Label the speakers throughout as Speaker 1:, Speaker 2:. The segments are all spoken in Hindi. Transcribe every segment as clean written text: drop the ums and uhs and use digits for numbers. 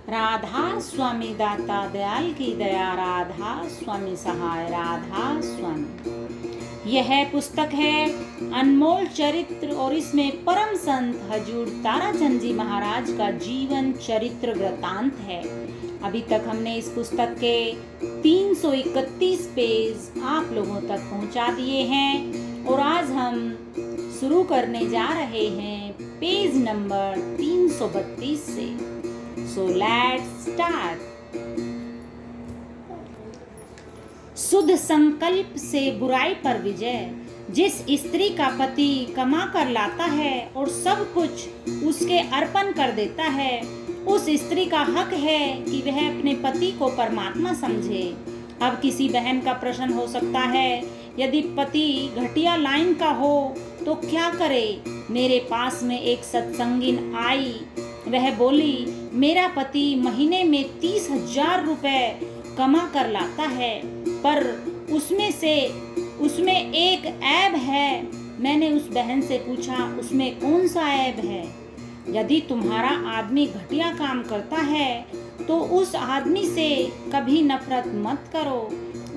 Speaker 1: राधा स्वामी दाता दयाल की दया, राधा स्वामी सहाय, राधा स्वामी। यह पुस्तक है अनमोल चरित्र और इसमें परम संत हजूर ताराचंद जी महाराज का जीवन चरित्र वृतांत है। अभी तक हमने इस पुस्तक के 331 पेज आप लोगों तक पहुंचा दिए हैं और आज हम शुरू करने जा रहे हैं पेज नंबर 332 से। So let's start. शुद्ध संकल्प से बुराई पर विजय। जिस स्त्री का पति कमा कर लाता है और सब कुछ उसके अर्पण कर देता है, उस स्त्री का हक है कि वह अपने पति को परमात्मा समझे। अब किसी बहन का प्रश्न हो सकता है, यदि पति घटिया लाइन का हो तो क्या करे? मेरे पास में एक सत्संगिन आई। वह बोली, मेरा पति महीने में 30,000 रुपए कमा कर लाता है, पर उसमें एक ऐब है। मैंने उस बहन से पूछा, उसमें कौन सा ऐब है? यदि तुम्हारा आदमी घटिया काम करता है तो उस आदमी से कभी नफरत मत करो,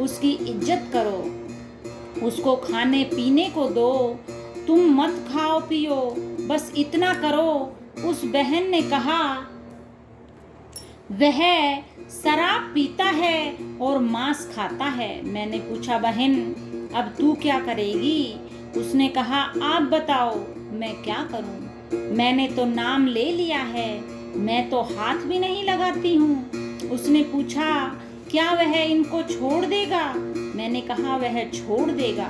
Speaker 1: उसकी इज्जत करो, उसको खाने पीने को दो, तुम मत खाओ पियो, बस इतना करो। उस बहन ने कहा, वह शराब पीता है और मांस खाता है। मैंने पूछा, बहन अब तू क्या करेगी? उसने कहा, आप बताओ मैं क्या करूं? मैंने तो नाम ले लिया है, मैं तो हाथ भी नहीं लगाती हूँ। उसने पूछा, क्या वह इनको छोड़ देगा? मैंने कहा, वह छोड़ देगा।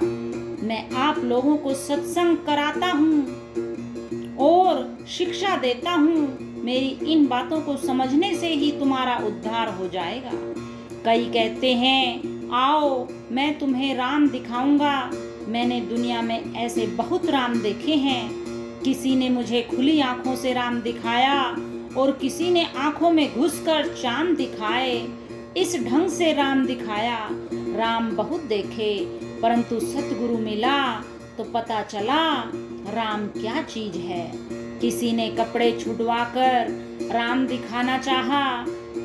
Speaker 1: मैं आप लोगों को सत्संग कराता हूँ और शिक्षा देता हूँ। मेरी इन बातों को समझने से ही तुम्हारा उद्धार हो जाएगा। कई कहते हैं, आओ मैं तुम्हें राम दिखाऊंगा। मैंने दुनिया में ऐसे बहुत राम देखे हैं। किसी ने मुझे खुली आंखों से राम दिखाया और किसी ने आंखों में घुसकर चांद दिखाए। इस ढंग से राम दिखाया। राम बहुत देखे, परंतु सतगुरु मिला तो पता चला राम क्या चीज है। किसी ने कपड़े छुड़वाकर राम दिखाना चाहा,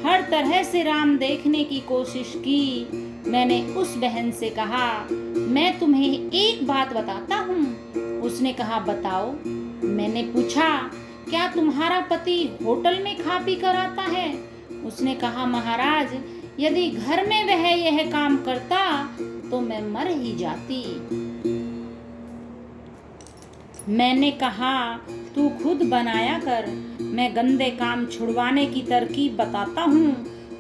Speaker 1: हर तरह से राम देखने की कोशिश की। मैंने उस बहन से कहा, मैं तुम्हें एक बात बताता हूँ। उसने कहा, बताओ। मैंने पूछा, क्या तुम्हारा पति होटल में खा पी कर आता है? उसने कहा, महाराज यदि घर में वह यह काम करता तो मैं मर ही जाती। मैंने कहा, तू खुद बनाया कर, मैं गंदे काम छुड़वाने की तरकीब बताता हूँ।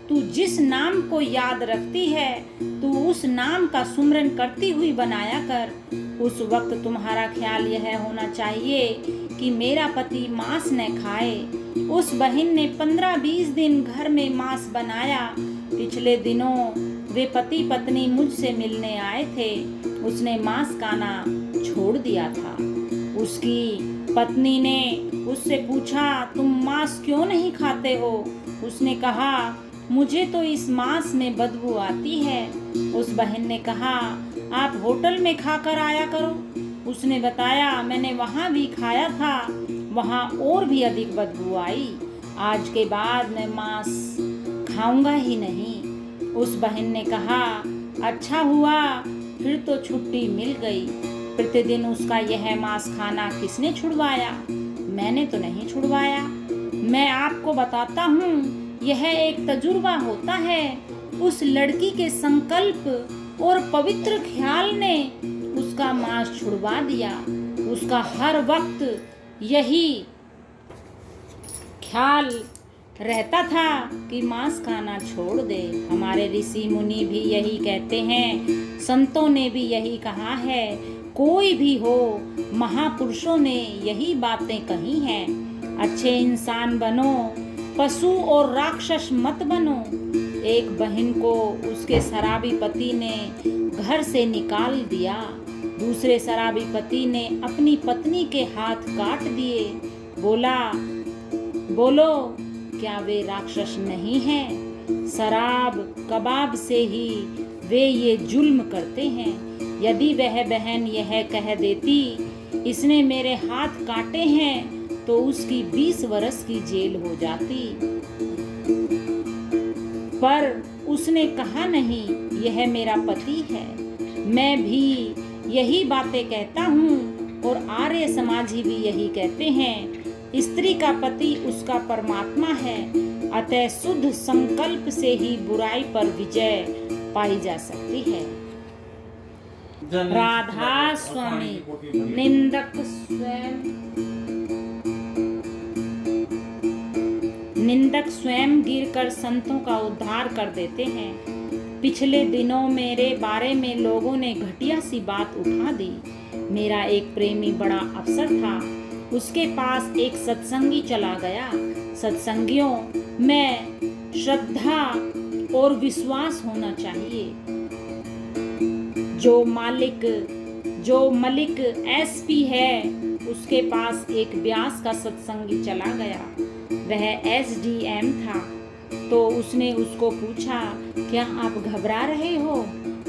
Speaker 1: तू जिस नाम को याद रखती है तू उस नाम का सुमरन करती हुई बनाया कर। उस वक्त तुम्हारा ख्याल यह होना चाहिए कि मेरा पति मांस न खाए। उस बहन ने 15-20 दिन घर में मांस बनाया। पिछले दिनों वे पति पत्नी मुझसे मिलने आए थे। उसने मांस खाना छोड़ दिया था। उसकी पत्नी ने उससे पूछा, तुम मांस क्यों नहीं खाते हो? उसने कहा, मुझे तो इस मांस में बदबू आती है। उस बहन ने कहा, आप होटल में खाकर आया करो। उसने बताया, मैंने वहाँ भी खाया था, वहाँ और भी अधिक बदबू आई। आज के बाद मैं मांस खाऊंगा ही नहीं। उस बहन ने कहा, अच्छा हुआ, फिर तो छुट्टी मिल गई। प्रतिदिन उसका यह मांस खाना किसने छुड़वाया? मैंने तो नहीं छुड़वाया। मैं आपको बताता हूँ, यह एक तजुर्बा होता है। उस लड़की के संकल्प और पवित्र ख्याल ने उसका मांस छुड़वा दिया। उसका हर वक्त यही ख्याल रहता था कि मांस खाना छोड़ दे। हमारे ऋषि मुनि भी यही कहते हैं, संतों ने भी यही कहा है, कोई भी हो, महापुरुषों ने यही बातें कही हैं। अच्छे इंसान बनो, पशु और राक्षस मत बनो। एक बहन को उसके शराबी पति ने घर से निकाल दिया। दूसरे शराबी पति ने अपनी पत्नी के हाथ काट दिए। बोला, बोलो क्या वे राक्षस नहीं हैं? शराब कबाब से ही वे ये जुल्म करते हैं। यदि वह बहन यह कह देती, इसने मेरे हाथ काटे हैं, तो उसकी 20 वर्ष की जेल हो जाती। पर उसने कहा, नहीं, यह मेरा पति है। मैं भी यही बातें कहता हूँ और आर्य समाजी भी यही कहते हैं। स्त्री का पति उसका परमात्मा है, अतः शुद्ध संकल्प से ही बुराई पर विजय पाई जा सकती है। राधा स्वामी। निंदक स्वयं गिरकर संतों का उद्धार कर देते हैं। पिछले दिनों मेरे बारे में लोगों ने घटिया सी बात उठा दी। मेरा एक प्रेमी बड़ा अफसर था, उसके पास एक सत्संगी चला गया। सत्संगियों में श्रद्धा और विश्वास होना चाहिए। जो मलिक एसपी है, उसके पास एक ब्यास का सत्संगी चला गया। वह एसडीएम था, तो उसने उसको पूछा, क्या आप घबरा रहे हो?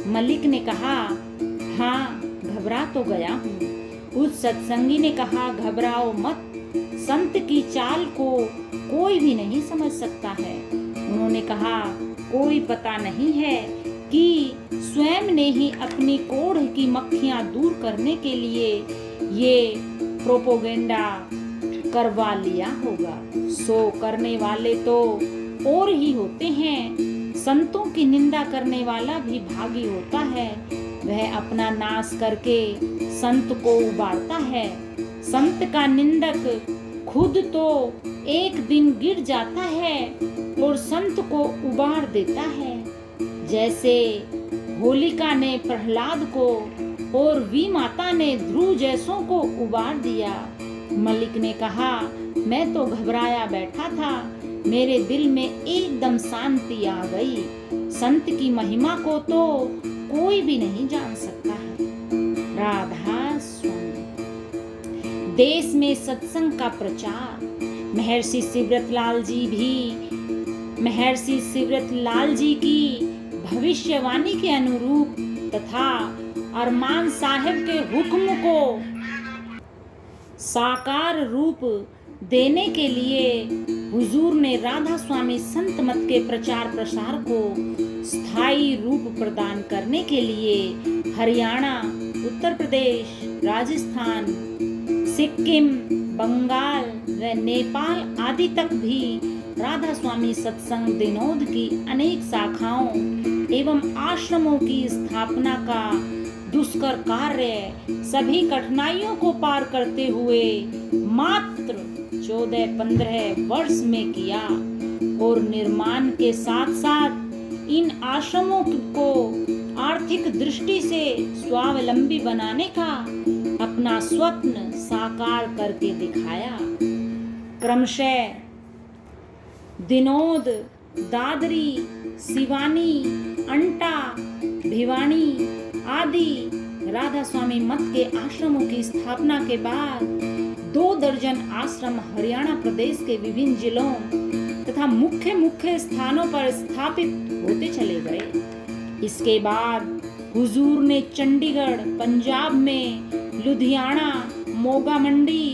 Speaker 1: मलिक ने कहा, हाँ, घबरा तो गया हूँ। उस सत्संगी ने कहा, घबराओ मत, संत की चाल को कोई भी नहीं समझ सकता है। उन्होंने कहा, कोई पता नहीं है कि स्वयं ने ही अपनी कोढ़ की मक्खियां दूर करने के लिए ये प्रोपोगेंडा करवा लिया होगा। सो करने वाले तो और ही होते हैं। संतों की निंदा करने वाला भी भागी होता है। वह अपना नाश करके संत को उबारता है। संत का निंदक खुद तो एक दिन गिर जाता है और संत को उबार देता है। जैसे होलिका ने प्रहलाद को और वी माता ने ध्रुव जैसों को उबार दिया। मलिक ने कहा, मैं तो घबराया बैठा था, मेरे दिल में एकदम शांति आ गई। संत की महिमा को तो कोई भी नहीं जान सकता है। राधा स्वामी। देश में सत्संग का प्रचार। महर्षि शिवरत लाल जी की भविष्यवाणी के अनुरूप तथा अरमान साहब के हुक्म को साकार रूप देने के लिए हुजूर ने राधा स्वामी संत मत के प्रचार प्रसार को स्थायी रूप प्रदान करने के लिए हरियाणा, उत्तर प्रदेश, राजस्थान, सिक्किम, बंगाल व नेपाल आदि तक भी राधा स्वामी सत्संग दिनोद की अनेक शाखाओं एवं आश्रमों की स्थापना का दुष्कर कार्य सभी कठिनाइयों को पार करते हुए मात्र 14-15 वर्ष में किया और निर्माण के साथ साथ इन आश्रमों को आर्थिक दृष्टि से स्वावलंबी बनाने का अपना स्वप्न साकार करके दिखाया। क्रमशः दिनोद, दादरी, सिवानी, अंटा, भिवानी आदि राधा स्वामी मत के आश्रमों की स्थापना के बाद 2 दर्जन आश्रम हरियाणा प्रदेश के विभिन्न जिलों तथा मुख्य स्थानों पर स्थापित होते चले गए। इसके बाद हुजूर ने चंडीगढ़, पंजाब में लुधियाना, मोगा मंडी,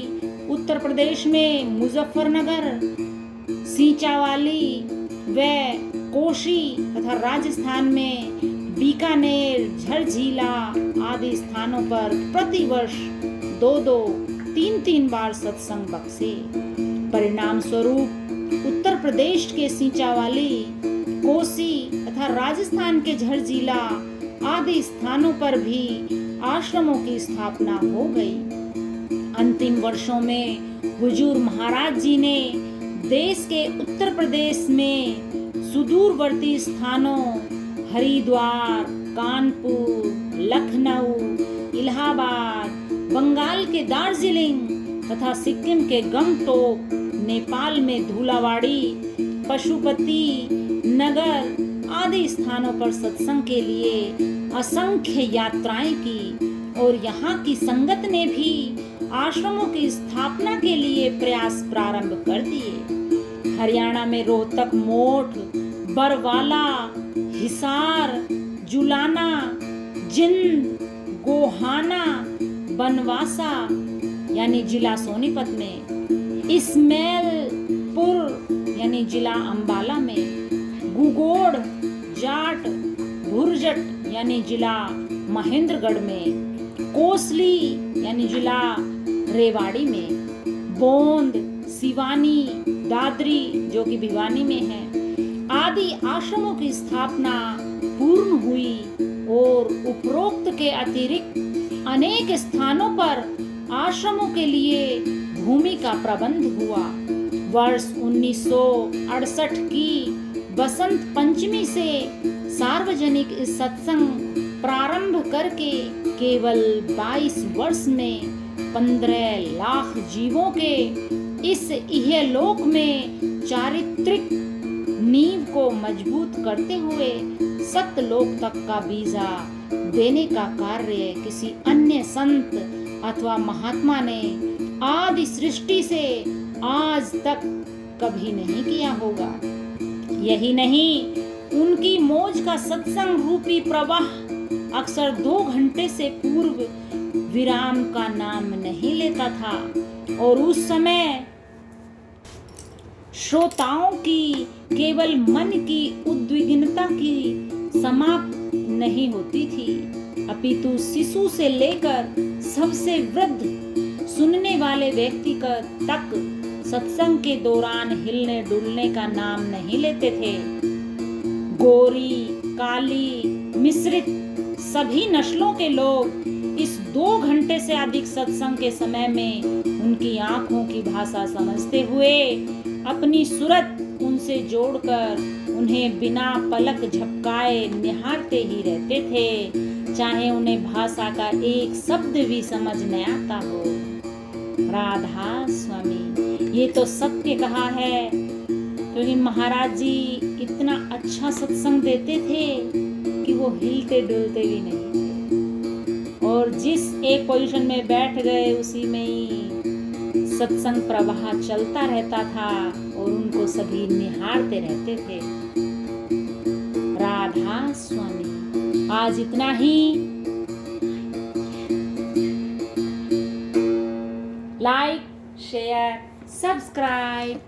Speaker 1: उत्तर प्रदेश में मुजफ्फरनगर, सींचावाली व कोशी तथा राजस्थान में बीकानेर, झरझीला आदि स्थानों पर प्रतिवर्ष 2-2, 3-3 बार सत्संग बख्शे। परिणाम स्वरूप उत्तर प्रदेश के सींचावाली, कोसी तथा राजस्थान के झरझीला आदि स्थानों पर भी आश्रमों की स्थापना हो गई। अंतिम वर्षों में हुजूर महाराज जी ने देश के उत्तर प्रदेश में सुदूरवर्ती स्थानों हरिद्वार, कानपुर, लखनऊ, इलाहाबाद, बंगाल के दार्जिलिंग तथा सिक्किम के गंगटोक, नेपाल में धूलावाड़ी, पशुपति नगर आदि स्थानों पर सत्संग के लिए असंख्य यात्राएं की और यहाँ की संगत ने भी आश्रमों की स्थापना के लिए प्रयास प्रारंभ कर दिए। हरियाणा में रोहतक, मोठ, बरवाला, हिसार, जुलाना, जिंद, गोहाना, बनवासा यानी जिला सोनीपत में, इस्माइलपुर यानी जिला अंबाला में, गुगोड़ जाट भुरजट यानी जिला महेंद्रगढ़ में, कोसली यानी जिला रेवाड़ी में, बोंद, सिवानी, दादरी जो कि भिवानी में है आदि आश्रमों की स्थापना पूर्ण हुई और उपरोक्त के अतिरिक्त अनेक स्थानों पर आश्रमों के लिए भूमि का प्रबंध हुआ। वर्ष 1968 की बसंत पंचमी से सार्वजनिक सत्संग प्रारंभ करके केवल 22 वर्ष में 15 लाख जीवों के इस इहलोक में चारित्रिक नींव को मजबूत करते हुए सतलोक तक का वीजा देने का कार्य किसी अन्य संत अथवा महात्मा ने आदि सृष्टि से आज तक कभी नहीं किया होगा। यही नहीं, उनकी मौज का सत्संग रूपी प्रवाह अक्सर 2 घंटे से पूर्व विराम का नाम नहीं लेता था और उस समय श्रोताओं की केवल मन की उद्विग्नता की समाप्त नहीं होती थी, अपितु शिशु से लेकर सबसे वृद्ध सुनने वाले व्यक्ति तक सत्संग के दौरान हिलने डुलने का नाम नहीं लेते थे। गोरी, काली, मिश्रित सभी नस्लों के लोग इस 2 घंटे से अधिक सत्संग के समय में उनकी आंखों की भाषा समझते हुए अपनी सूरत उनसे जोड़कर उन्हें बिना पलक झपकाए निहारते ही रहते थे, चाहे उन्हें भाषा का एक शब्द भी समझ न आता हो। राधा स्वामी, ये तो सत्य कहा है, क्योंकि महाराज जी इतना अच्छा सत्संग देते थे कि वो हिलते डुलते भी नहीं थे और जिस एक पोजीशन में बैठ गए उसी में ही सत्संग प्रवाह चलता रहता था और उनको सभी निहारते रहते थे। राधा स्वामी। आज इतना ही। Like, share, subscribe.